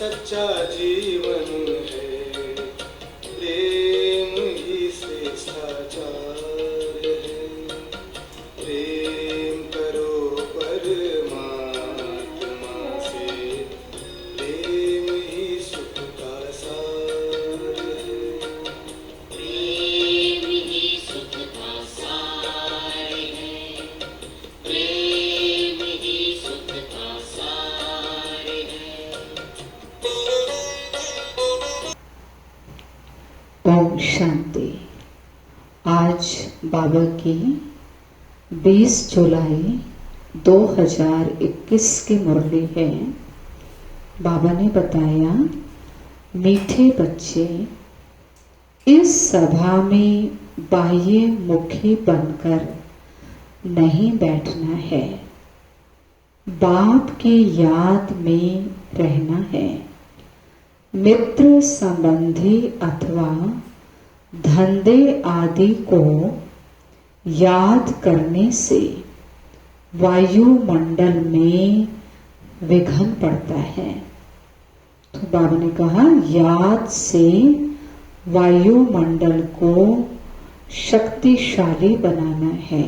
सच्चा जीवन है, प्रेम ही श्रेष्ठाचार है। प्रेम करो परमात्मा से, प्रेम ही सुख का सार है। प्रेम ही सुख का सार है, प्रेम ही सुख का सार है। ओम शांति। आज बाबा की 20 जुलाई 2021 की मुरली है। बाबा ने बताया, मीठे बच्चे, इस सभा में बाह्य मुखी बनकर नहीं बैठना है, बाप की याद में रहना है। मित्र संबंधी अथवा धंधे आदि को याद करने से वायुमंडल में विघन पड़ता है। तो बाबा ने कहा, याद से वायुमंडल को शक्तिशाली बनाना है।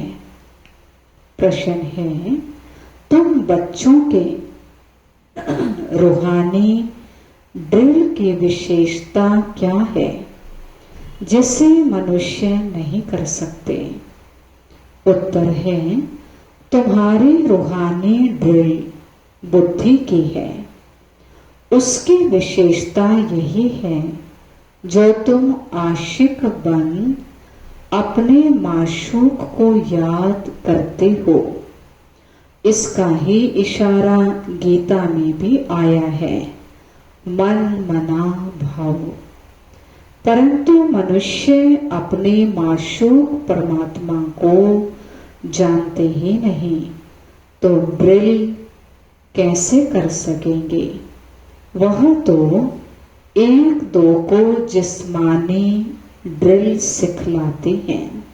प्रश्न है, तुम बच्चों के रूहानी ड्रिल की विशेषता क्या है जिसे मनुष्य नहीं कर सकते? उत्तर है, तुम्हारी रूहानी ड्रिल बुद्धि की है। उसकी विशेषता यही है, जो तुम आशिक बन अपने माशूक को याद करते हो। इसका ही इशारा गीता में भी आया है, मन मना भाव। परंतु मनुष्य अपने माशूक परमात्मा को जानते ही नहीं, तो ड्रिल कैसे कर सकेंगे? वह तो एक दो को जिस्मानी ड्रिल सिखलाते हैं।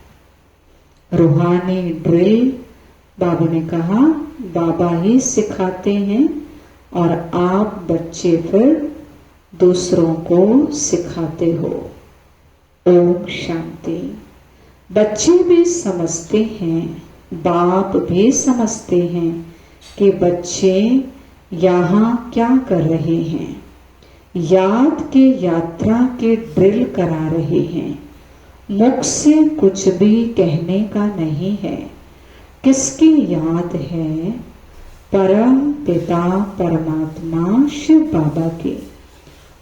रूहानी ड्रिल बाबा ने कहा, बाबा ही सिखाते हैं और आप बच्चे फिर दूसरों को सिखाते हो। ओम शांति। बच्चे भी समझते हैं, बाप भी समझते हैं कि बच्चे यहाँ क्या कर रहे हैं। याद के यात्रा के ड्रिल करा रहे हैं। मुख से कुछ भी कहने का नहीं है। किसकी याद है? परम पिता परमात्मा शिव बाबा के।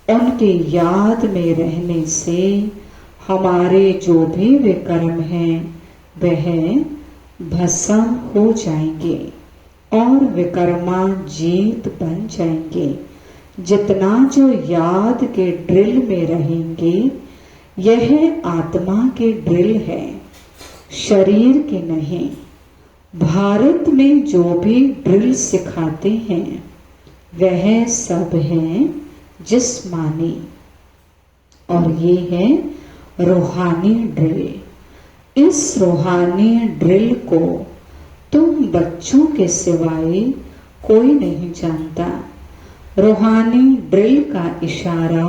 उनकी याद में रहने से हमारे जो भी विकर्म हैं वह भस्म हो जाएंगे और विकर्मा जीत बन जाएंगे। जितना जो याद के ड्रिल में रहेंगे, यह आत्मा के ड्रिल है, शरीर के नहीं। भारत में जो भी ड्रिल सिखाते हैं वह सब है जिस्मानी, और ये है रूहानी ड्रिल। इस रूहानी ड्रिल को तुम बच्चों के सिवाय कोई नहीं जानता। रूहानी ड्रिल का इशारा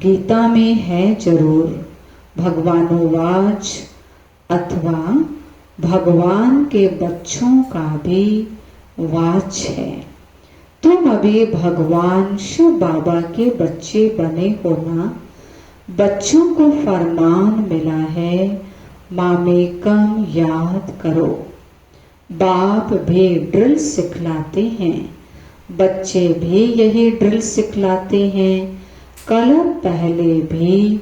गीता में है जरूर, भगवानुवाच, अथवा भगवान के बच्चों का भी वाच है। तुम अभी भगवान शिव बाबा के बच्चे बने हो ना। बच्चों को फरमान मिला है, मामेकम याद करो। बाप भी ड्रिल सिखलाते हैं, बच्चे भी यही ड्रिल सिखलाते हैं। कल पहले भी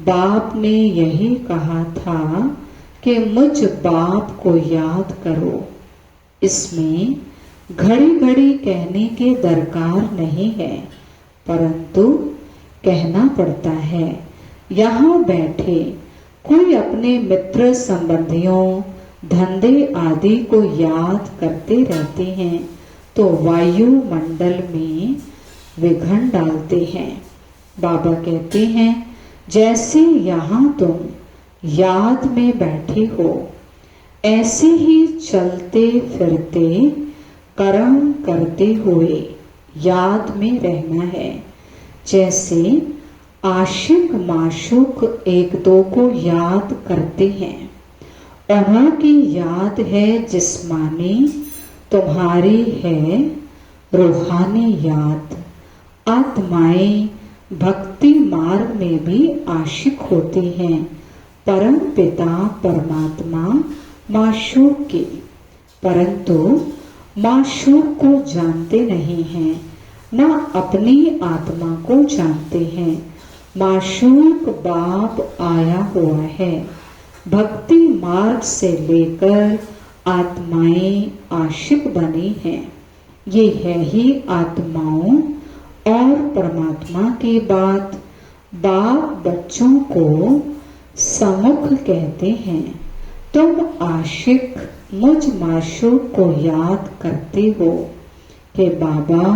बाप ने यही कहा था कि मुझ बाप को याद करो। इसमें घड़ी घड़ी कहने की दरकार नहीं है, परंतु कहना पड़ता है। यहाँ बैठे कोई अपने मित्र संबंधियों धंधे आदि को याद करते रहते हैं तो वायुमंडल में विघन डालते हैं। बाबा कहते हैं, जैसे यहाँ तुम याद में बैठे हो, ऐसे ही चलते फिरते कर्म करते हुए याद में रहना है। जैसे आशिक माशूक एक दो को याद करते हैं। उन्हों की याद है जिस्मानी, तुम्हारी है रूहानी याद। आत्माएं भक्ति मार्ग में भी आशिक होती हैं परम पिता परमात्मा माशूक की, परंतु माशूक को जानते नहीं हैं, न अपनी आत्मा को जानते हैं। माशूक बाप आया हुआ है। भक्ति मार्ग से लेकर आत्माएं आशिक बनी हैं। ये है ही आत्माओं और परमात्मा की बात। बाप बच्चों को समुख कहते हैं। तुम आशिक मुझ माशूक को याद करते हो कि बाबा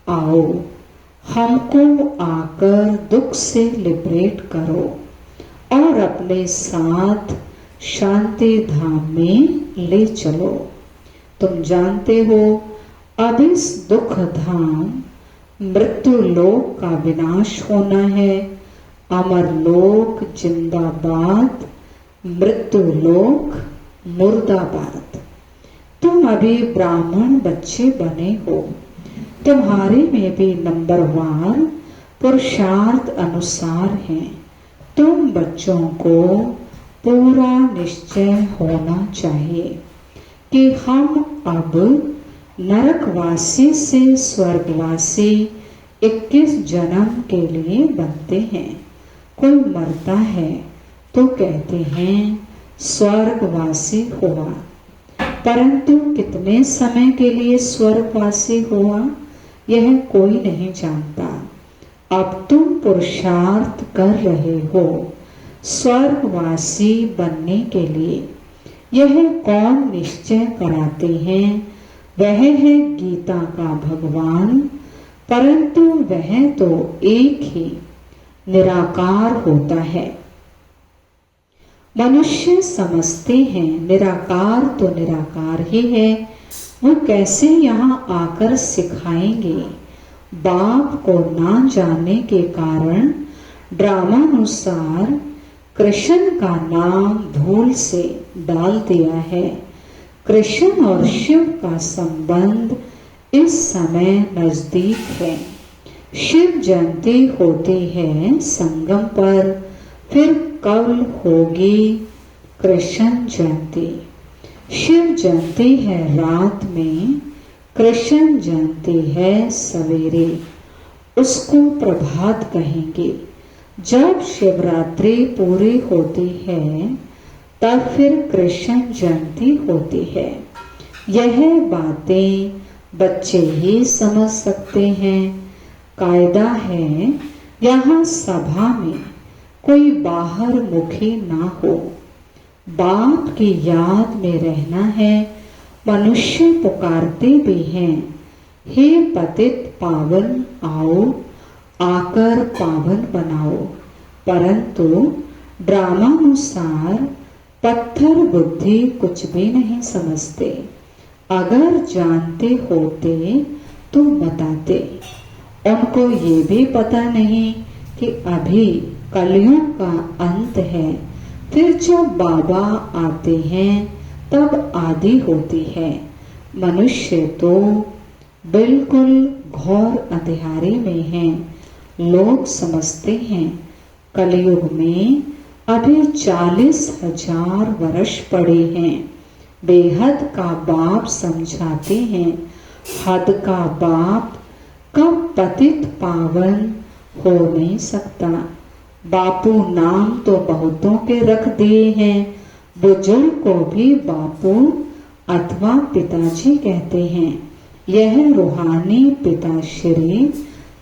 आओ, हमको आकर दुख से लिबरेट करो और अपने साथ शांति धाम में ले चलो। तुम जानते हो अब इस दुख धाम मृत्यु लोक का विनाश होना है। अमर लोक जिंदाबाद, मृत्यु लोक मुर्दाबाद। तुम अभी ब्राह्मण बच्चे बने हो। तुम्हारे में भी नंबरवार पुरुषार्थ अनुसार है। तुम बच्चों को पूरा निश्चय होना चाहिए कि हम अब नरकवासी से स्वर्गवासी 21 जन्म के लिए बनते हैं। कोई मरता है तो कहते हैं स्वर्गवासी हुआ, परंतु कितने समय के लिए स्वर्गवासी हुआ यह कोई नहीं जानता। अब तुम पुरुषार्थ कर रहे हो स्वर्गवासी बनने के लिए। यह कौन निश्चय कराते हैं? वह है गीता का भगवान, परंतु वह तो एक ही निराकार होता है। मनुष्य समझते हैं निराकार तो निराकार ही है, वो कैसे यहाँ आकर सिखाएंगे। बाप को ना जानने के कारण ड्रामानुसार कृष्ण का नाम भूल से डाल दिया है। कृष्ण और शिव का संबंध इस समय नजदीक है। शिव जयंती होती है संगम पर, फिर कल होगी कृष्ण जयंती। शिव जयंती है रात में, कृष्ण जयंती है सवेरे। उसको प्रभात कहेंगे। जब शिवरात्रि पूरी होती है तब फिर कृष्ण जयंती होती है। यह बातें बच्चे ही समझ सकते हैं। कायदा है यहाँ सभा में कोई बाहर मुखी ना हो। बाप की याद में रहना है। मनुष्य पुकारते भी हैं, हे पतित पावन आओ, आकर पावन बनाओ, परंतु ड्रामानुसार पत्थर बुद्धि कुछ भी नहीं समझते। अगर जानते होते तो बताते। उनको ये भी पता नहीं कि अभी कलयुग का अंत है, फिर जब बाबा आते हैं तब आदि होती है। मनुष्य तो बिल्कुल घोर अंधेरे में हैं। लोग समझते हैं कलयुग में अभी 40,000 वर्ष पड़े हैं। बेहद का बाप समझाते हैं, हद का बाप कब पतित पावन हो नहीं सकता। बापू नाम तो बहुतों के रख दिए हैं। बुजुर्ग को भी बापू अथवा पिताजी कहते हैं। यह रूहानी पिताश्री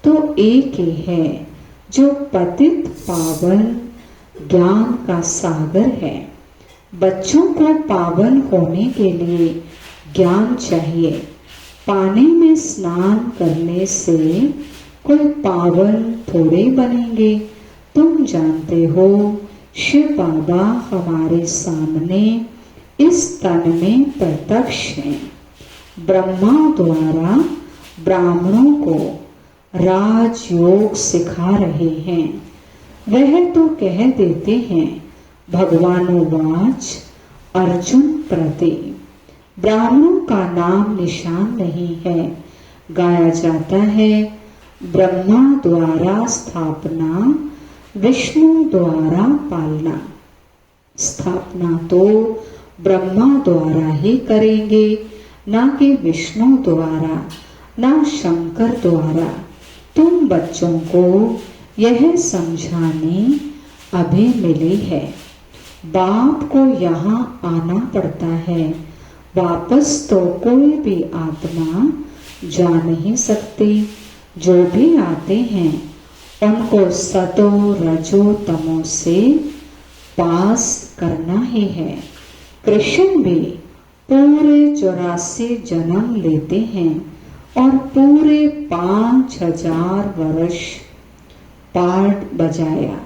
तो एक ही है जो पतित पावन ज्ञान का सागर है। बच्चों को पावन होने के लिए ज्ञान चाहिए। पानी में स्नान करने से कोई पावन थोड़े बनेंगे। तुम जानते हो शिव बाबा हमारे सामने इस तन में प्रत्यक्ष हैं। ब्रह्मा द्वारा ब्राह्मणों को राजयोग सिखा रहे हैं। वह तो कह देते हैं भगवानुवाच अर्जुन प्रति। ब्राह्मणों का नाम निशान नहीं है। गाया जाता है ब्रह्मा द्वारा स्थापना, विष्णु द्वारा पालना। स्थापना तो ब्रह्मा द्वारा ही करेंगे, ना कि विष्णु द्वारा, ना शंकर द्वारा। तुम बच्चों को यह समझाने अभी मिली है। बाप को यहाँ आना पड़ता है। वापस तो कोई भी आत्मा जा नहीं सकती। जो भी आते हैं उनको सतो रजो तमो से पास करना ही है। कृष्ण भी पूरे 84 जन्म लेते हैं और पूरे 5000 वर्ष पाठ बजाया।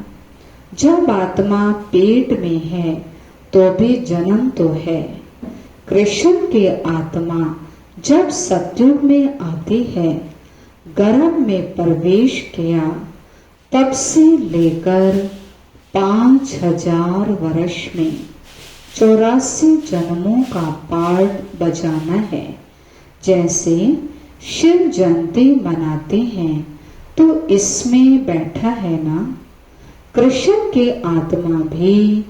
जब आत्मा पेट में है तो भी जन्म तो है। कृष्ण की आत्मा जब सतयुग में आती है, गर्भ में प्रवेश किया, तब से लेकर 5000 वर्ष में 84 जन्मों का पाठ बजाना है। जैसे शिव जयंती मनाते हैं तो इसमें बैठा है ना। कृष्ण की आत्मा भी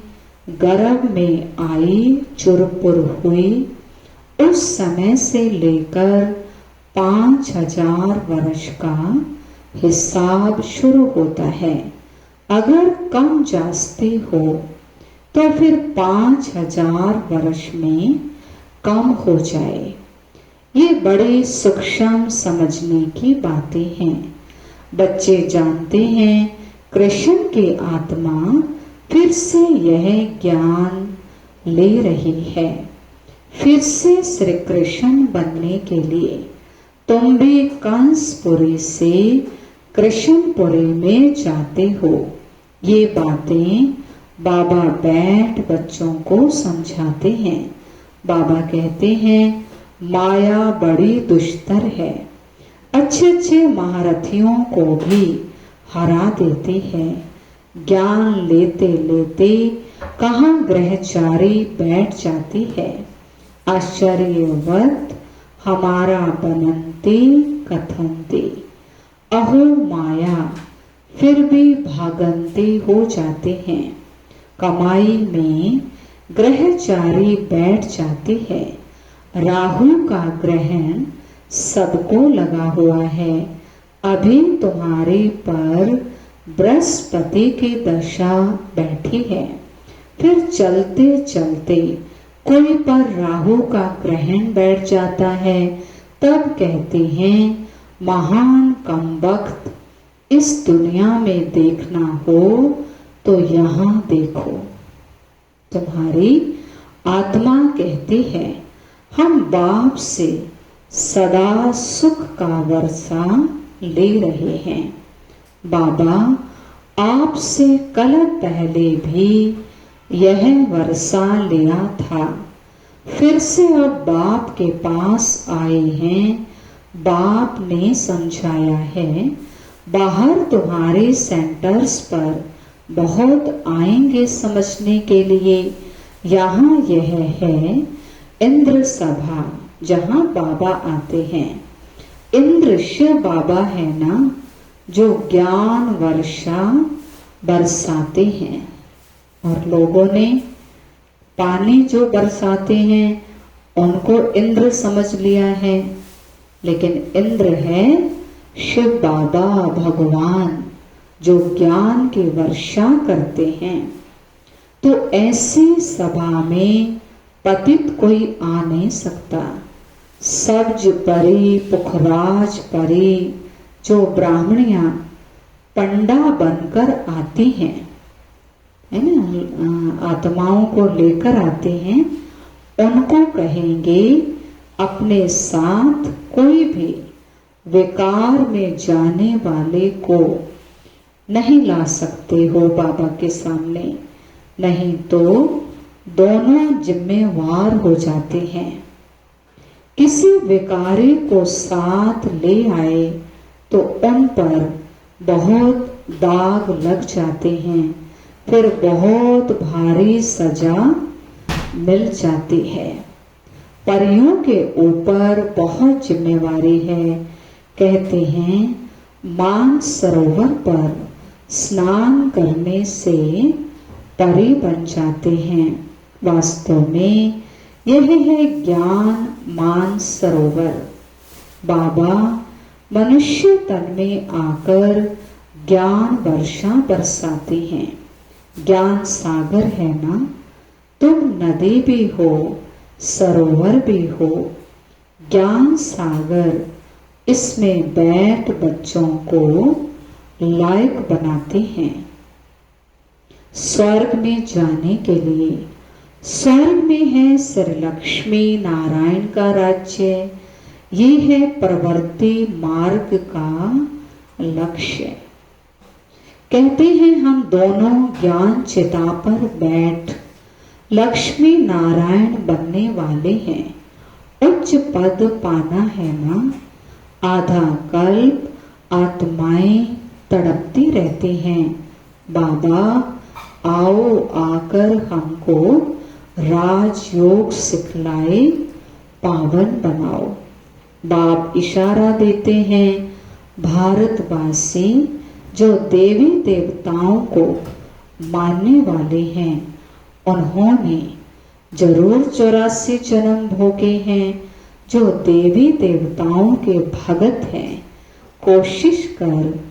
गर्भ में आई, चुरपुर हुई, उस समय से लेकर 5000 वर्ष का हिसाब शुरू होता है। अगर कम जास्ती हो तो फिर 5000 वर्ष में कम हो जाए। ये बड़े सूक्ष्म समझने की बातें हैं। बच्चे जानते हैं कृष्ण की आत्मा फिर से यह ज्ञान ले रही है, फिर से श्री कृष्ण बनने के लिए। तुम भी कंसपुरी से कृष्णपुरी में जाते हो। ये बातें बाबा बैठ बच्चों को समझाते हैं। बाबा कहते हैं माया बड़ी दुष्टर है, अच्छे अच्छे महारथियों को भी हरा देती है। ज्ञान लेते लेते कहाँ ग्रहचारी बैठ जाती है। आश्चर्यवत हमारा बनंते कथनते, अहो माया, फिर भी भागंते हो जाते हैं। कमाई में ग्रहचारी बैठ जाती है। राहु का ग्रहण सबको लगा हुआ है। अभी तुम्हारे पर बृहस्पति की दशा बैठी है। फिर चलते चलते कोई पर राहु का ग्रहण बैठ जाता है। तब कहते हैं महान कमबख्त, इस दुनिया में देखना हो तो यहाँ देखो। तुम्हारी आत्मा कहती है हम बाप से सदा सुख का वर्षा ले रहे हैं। बाबा आपसे कल पहले भी यह वर्षा लिया था, फिर से अब बाप के पास आए हैं। बाप ने समझाया है बाहर तुम्हारे सेंटर्स पर बहुत आएंगे समझने के लिए। यहाँ यह है इंद्र सभा, जहाँ बाबा आते हैं। इंद्र शिव बाबा है ना, जो ज्ञान वर्षा बरसाते हैं। और लोगों ने पानी जो बरसाते हैं उनको इंद्र समझ लिया है, लेकिन इंद्र है शिव बाबा भगवान, जो ज्ञान की वर्षा करते हैं। तो ऐसी सभा में पतित कोई आ नहीं सकता। सब्ज परी पुखराज परी जो ब्राह्मणियां पंडा बनकर आती हैं, है ना, आत्माओं को लेकर आते हैं, उनको कहेंगे अपने साथ कोई भी विकार में जाने वाले को नहीं ला सकते हो बाबा के सामने, नहीं तो दोनों जिम्मेवार हो जाते हैं। किसी विकारी को साथ ले आए तो उन पर बहुत दाग लग जाते हैं, फिर बहुत भारी सजा मिल जाती है। परियों के ऊपर बहुत जिम्मेवारी है। कहते हैं मान सरोवर पर स्नान करने से परी बन जाते हैं। वास्तव में यह है ज्ञान मान सरोवर। बाबा मनुष्य तन में आकर ज्ञान वर्षा बरसाते हैं। ज्ञान सागर है ना, तुम नदी भी हो, सरोवर भी हो। ज्ञान सागर, इसमें बैठ बच्चों को लायक बनाते हैं स्वर्ग में जाने के लिए। स्वर्ग में है श्री लक्ष्मी नारायण का राज्य। ये है प्रवृत्ति मार्ग का लक्ष्य। कहते हैं हम दोनों ज्ञान चिता पर बैठ लक्ष्मी नारायण बनने वाले हैं। उच्च पद पाना है ना। आधा कल्प आत्माएं तड़पती रहती हैं, बाबा आओ आकर हमको राजयोग सिखलाए, पावन बनाओ। बाप इशारा देते हैं, भारतवासी जो देवी देवताओं को मानने वाले हैं, उन्होंने जरूर 84 जन्म भोगे हैं। जो देवी देवताओं के भगत हैं, कोशिश कर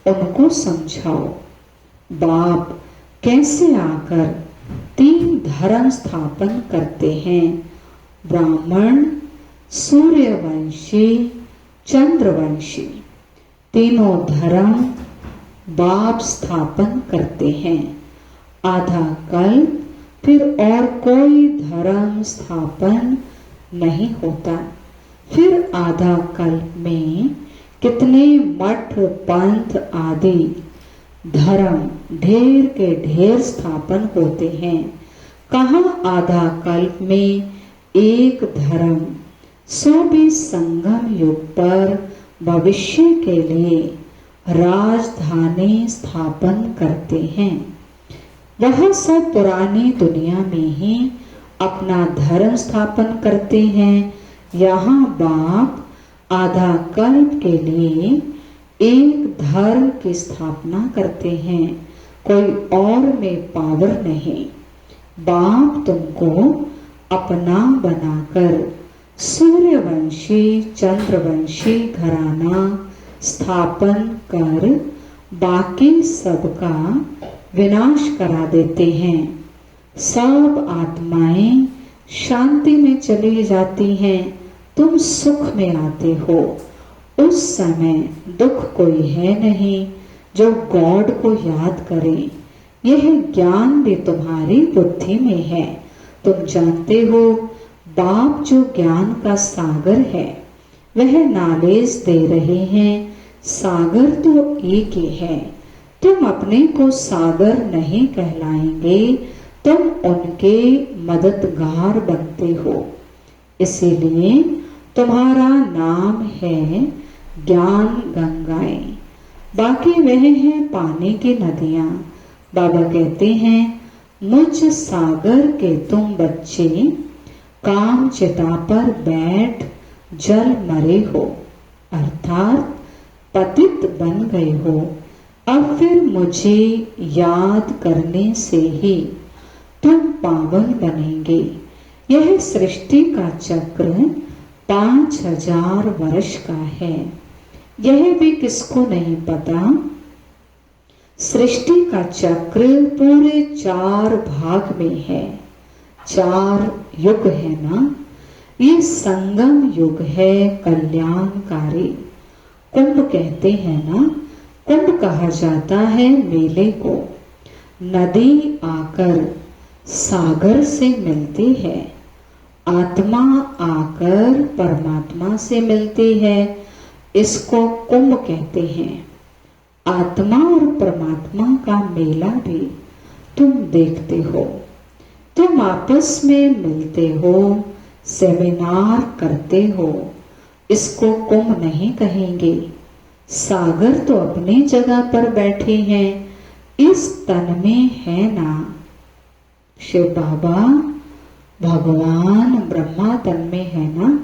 उनको समझाओ। बाप कैसे आकर 3 धर्म स्थापन करते हैं, ब्राह्मण, सूर्यवंशी, चंद्रवंशी। तीनों धर्म बाप स्थापन करते हैं। आधा कल्प फिर और कोई धर्म स्थापन नहीं होता। फिर आधा कल्प में कितने मठ पंथ आदि धर्म ढेर के ढेर स्थापन होते हैं। कहाँ आधा कल्प में एक धर्म, सो भी संगम युग पर भविष्य के लिए राजधानी स्थापन करते हैं। वह सब पुरानी दुनिया में ही अपना धर्म स्थापन करते हैं। यहाँ बाप आधा कल्प के लिए एक धर्म की स्थापना करते हैं, कोई और में पावर नहीं। बाप तुमको अपना बनाकर सूर्यवंशी चंद्रवंशी घराना स्थापन कर बाकी सबका विनाश करा देते हैं। सब आत्माएं शांति में चली जाती हैं, तुम सुख में आते हो। उस समय दुख कोई है नहीं जो गॉड को याद करे। यह ज्ञान भी तुम्हारी बुद्धि में है। तुम जानते हो बाप जो ज्ञान का सागर है, वह नालेज दे रहे हैं। सागर तो एक ही है। तुम अपने को सागर नहीं कहलाएंगे, तुम उनके मददगार बनते हो। इसीलिए तुम्हारा नाम है ज्ञान गंगाएं। बाकी वह है पानी की नदियां। बाबा कहते हैं मुझ सागर के तुम बच्चे काम चिता पर बैठ जल मरे हो, अर्थात पतित बन गए हो। अब फिर मुझे याद करने से ही तुम पावन बनेंगे। यह सृष्टि का चक्र 5000 वर्ष का है। यह भी किसको नहीं पता। सृष्टि का चक्र पूरे 4 भाग में है। 4 युग है ना। ये संगम युग है, कल्याणकारी। कुंभ कहते हैं ना, कुंभ कहा जाता है मेले को। नदी आकर सागर से मिलती है, आत्मा आकर परमात्मा से मिलती है। इसको कुंभ कहते हैं। आत्मा और परमात्मा का मेला भी तुम देखते हो। तुम आपस में मिलते हो, सेमिनार करते हो। इसको कुंभ नहीं कहेंगे। सागर तो अपनी जगह पर बैठे हैं, इस तन में है ना। शिव बाबा भगवान ब्रह्मा तन में है ना।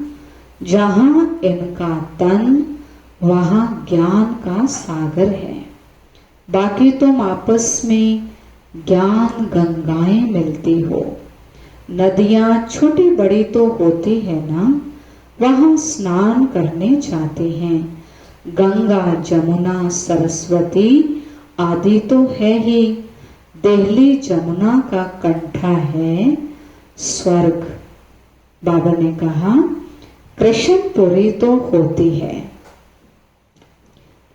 जहां इनका तन वहां ज्ञान का सागर है। बाकी तुम आपस में ज्ञान गंगाएं मिलती हो। नदियां छोटी बड़ी तो होती है ना, वहां स्नान करने जाते हैं। गंगा जमुना सरस्वती आदि तो है ही। देहली जमुना का कंठा है स्वर्ग। बाबा ने कहा कृष्णपुरी तो होती है।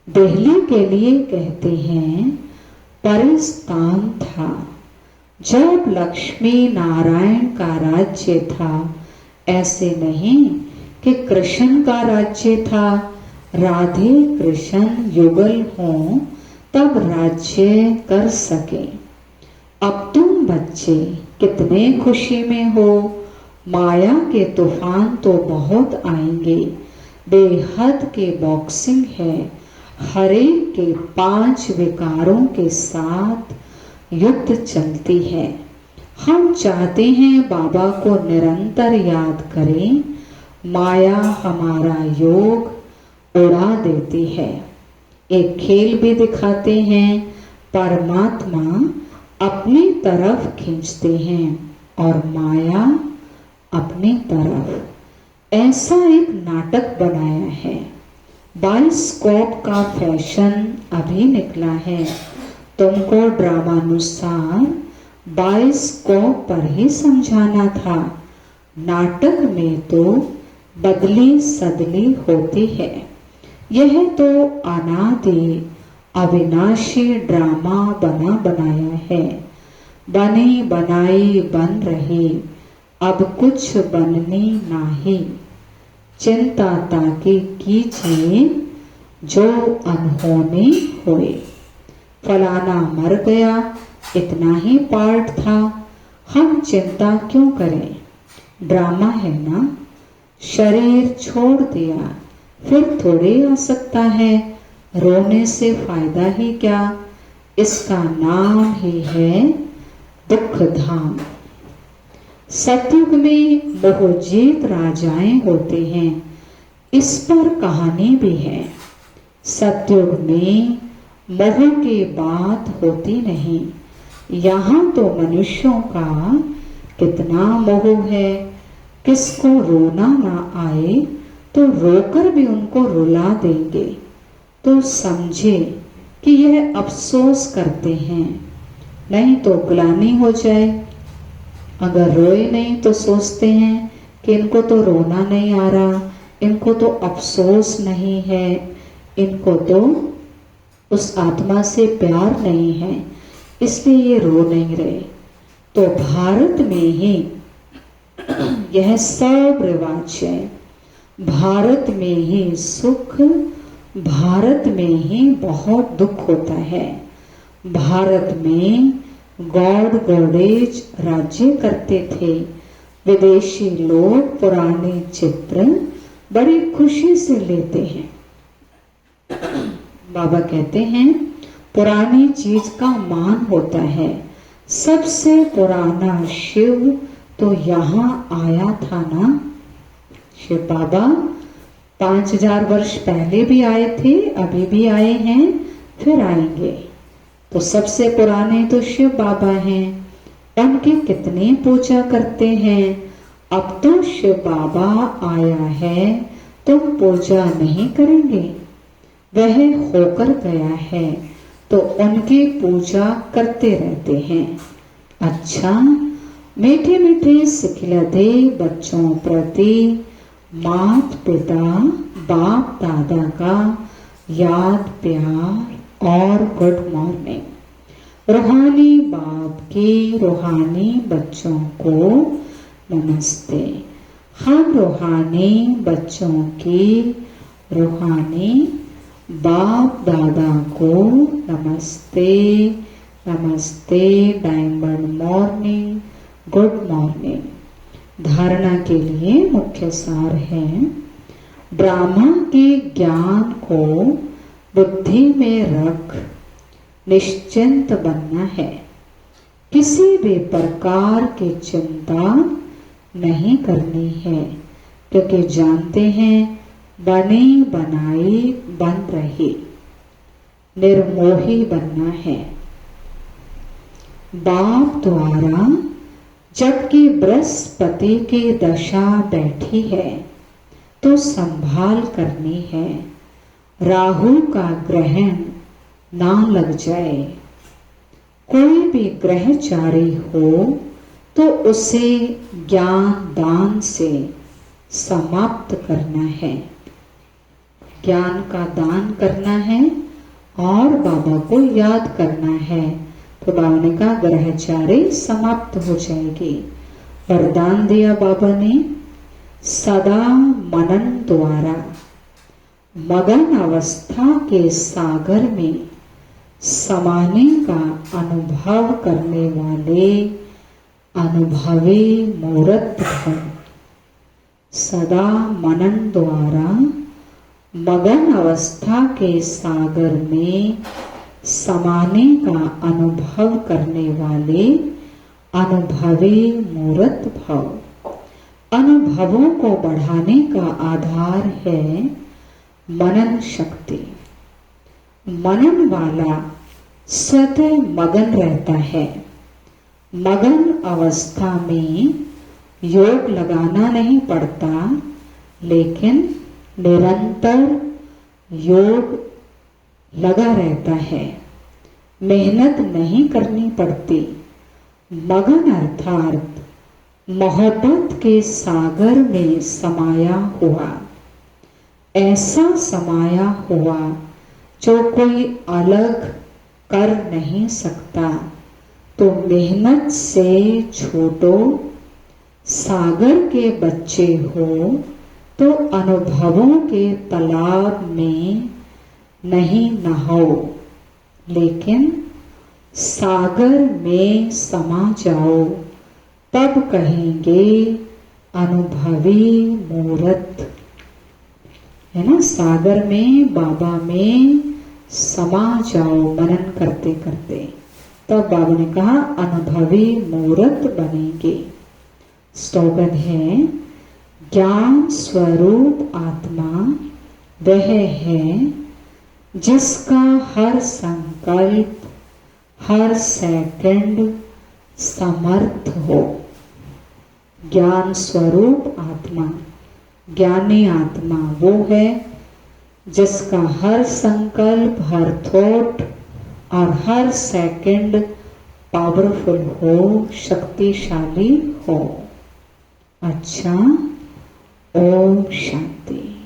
देहली के लिए कहते हैं परिस्थान था। जब लक्ष्मी नारायण का राज्य था, ऐसे नहीं कि कृष्ण का राज्य था। राधे कृष्ण युगल हों तब राज्य कर सके। अब तुम बच्चे कितने खुशी में हो। माया के तूफान तो बहुत आएंगे। बेहद के बॉक्सिंग है। हर एक के 5 विकारों के साथ युद्ध चलती है। हम चाहते हैं बाबा को निरंतर याद करें। माया हमारा योग उड़ा देती है। एक खेल भी दिखाते हैं। परमात्मा अपनी तरफ खींचते हैं और माया अपनी तरफ। ऐसा एक नाटक बनाया है। बाइस्कोप का फैशन अभी निकला है। तुमको ड्रामानुसार बाइस्कोप पर ही समझाना था। नाटक में तो बदली सदली होती है। यह तो अनादि अविनाशी ड्रामा बना बनाया है। बनी बनाई बन रही, अब कुछ बननी नहीं। चिंता ताकि कीजिए जो अनहोनी होए। फलाना मर गया, इतना ही पार्ट था, हम चिंता क्यों करें। ड्रामा है ना। शरीर छोड़ दिया फिर थोड़े आ सकता है। रोने से फायदा ही क्या। इसका नाम ही है दुख धाम। सतयुग में मोहजीत राजाएं होते हैं। इस पर कहानी भी है। सतयुग में मोह की बात होती नहीं। यहाँ तो मनुष्यों का कितना मोह है। किसको रोना ना आए तो रोकर भी उनको रुला देंगे, तो समझे कि यह अफसोस करते हैं। नहीं तो ग्लानि हो जाए। अगर रोए नहीं तो सोचते हैं कि इनको तो रोना नहीं आ रहा, इनको तो अफसोस नहीं है, इनको तो उस आत्मा से प्यार नहीं है, इसलिए ये रो नहीं रहे। तो भारत में ही यह सब रिवाज है। भारत में ही सुख, भारत में ही बहुत दुख होता है। भारत में गॉड गॉडेज राज्य करते थे। विदेशी लोग पुराने चित्र बड़ी खुशी से लेते हैं। बाबा कहते हैं पुरानी चीज का मान होता है। सबसे पुराना शिव तो यहाँ आया था ना। शिव बाबा 5000 वर्ष पहले भी आए थे, अभी भी आए हैं, फिर आएंगे। तो सबसे पुराने तो शिव बाबा हैं। उनकी कितनी पूजा करते हैं। अब तो शिव बाबा आया है, तुम पूजा नहीं करेंगे। वह होकर गया है तो उनकी पूजा करते रहते हैं। अच्छा, मीठे मीठे सिखला दे बच्चों प्रति मात पिता बाप दादा का याद प्यार और गुड मॉर्निंग। रूहानी बाप के रूहानी बच्चों को नमस्ते। हम रूहानी बच्चों की रूहानी बाप दादा को नमस्ते नमस्ते। Diamond morning, good morning. धारणा के लिए मुख्य सार है ड्रामा के ज्ञान को बुद्धि में रख निश्चिंत बनना है। किसी भी प्रकार की चिंता नहीं करनी है, क्योंकि जानते हैं बनी बनाई बन रही। निर्मोही बनना है। बाप द्वारा जबकि बृहस्पति की दशा बैठी है तो संभाल करनी है, राहु का ग्रहण ना लग जाए। कोई भी ग्रहचारी हो तो उसे ज्ञान दान से समाप्त करना है। ज्ञान का दान करना है और बाबा को याद करना है, तो बाबा ने कहा ग्रहचारी समाप्त हो जाएगी। वरदान दिया बाबा ने, सदा मनन द्वारा मगन अवस्था के सागर में समाने का अनुभव करने वाले अनुभवी मूर्त भव। सदा मनन द्वारा मगन अवस्था के सागर में समाने का अनुभव करने वाले अनुभवी मूर्त भव। अनुभवों को बढ़ाने का आधार है मनन शक्ति। मनन वाला स्वतः मगन रहता है। मगन अवस्था में योग लगाना नहीं पड़ता, लेकिन निरंतर योग लगा रहता है। मेहनत नहीं करनी पड़ती। मगन अर्थात मोहब्बत के सागर में समाया हुआ, ऐसा समाया हुआ जो कोई अलग कर नहीं सकता। तो मेहनत से छूटो। सागर के बच्चे हो तो अनुभवों के तालाब में नहीं नहाओ, लेकिन सागर में समा जाओ, तब कहेंगे अनुभवी मूर्त। है ना, सागर में बाबा में समा जाओ मनन करते करते, तब बाबा ने कहा अनुभवी मूर्त बनेंगे। स्लोगन है, ज्ञान स्वरूप आत्मा वह है जिसका हर संकल्प हर सेकंड समर्थ हो। ज्ञान स्वरूप आत्मा, ज्ञानी आत्मा वो है जिसका हर संकल्प हर थॉट और हर सेकंड पावरफुल हो, शक्तिशाली हो। अच्छा, ओम शांति।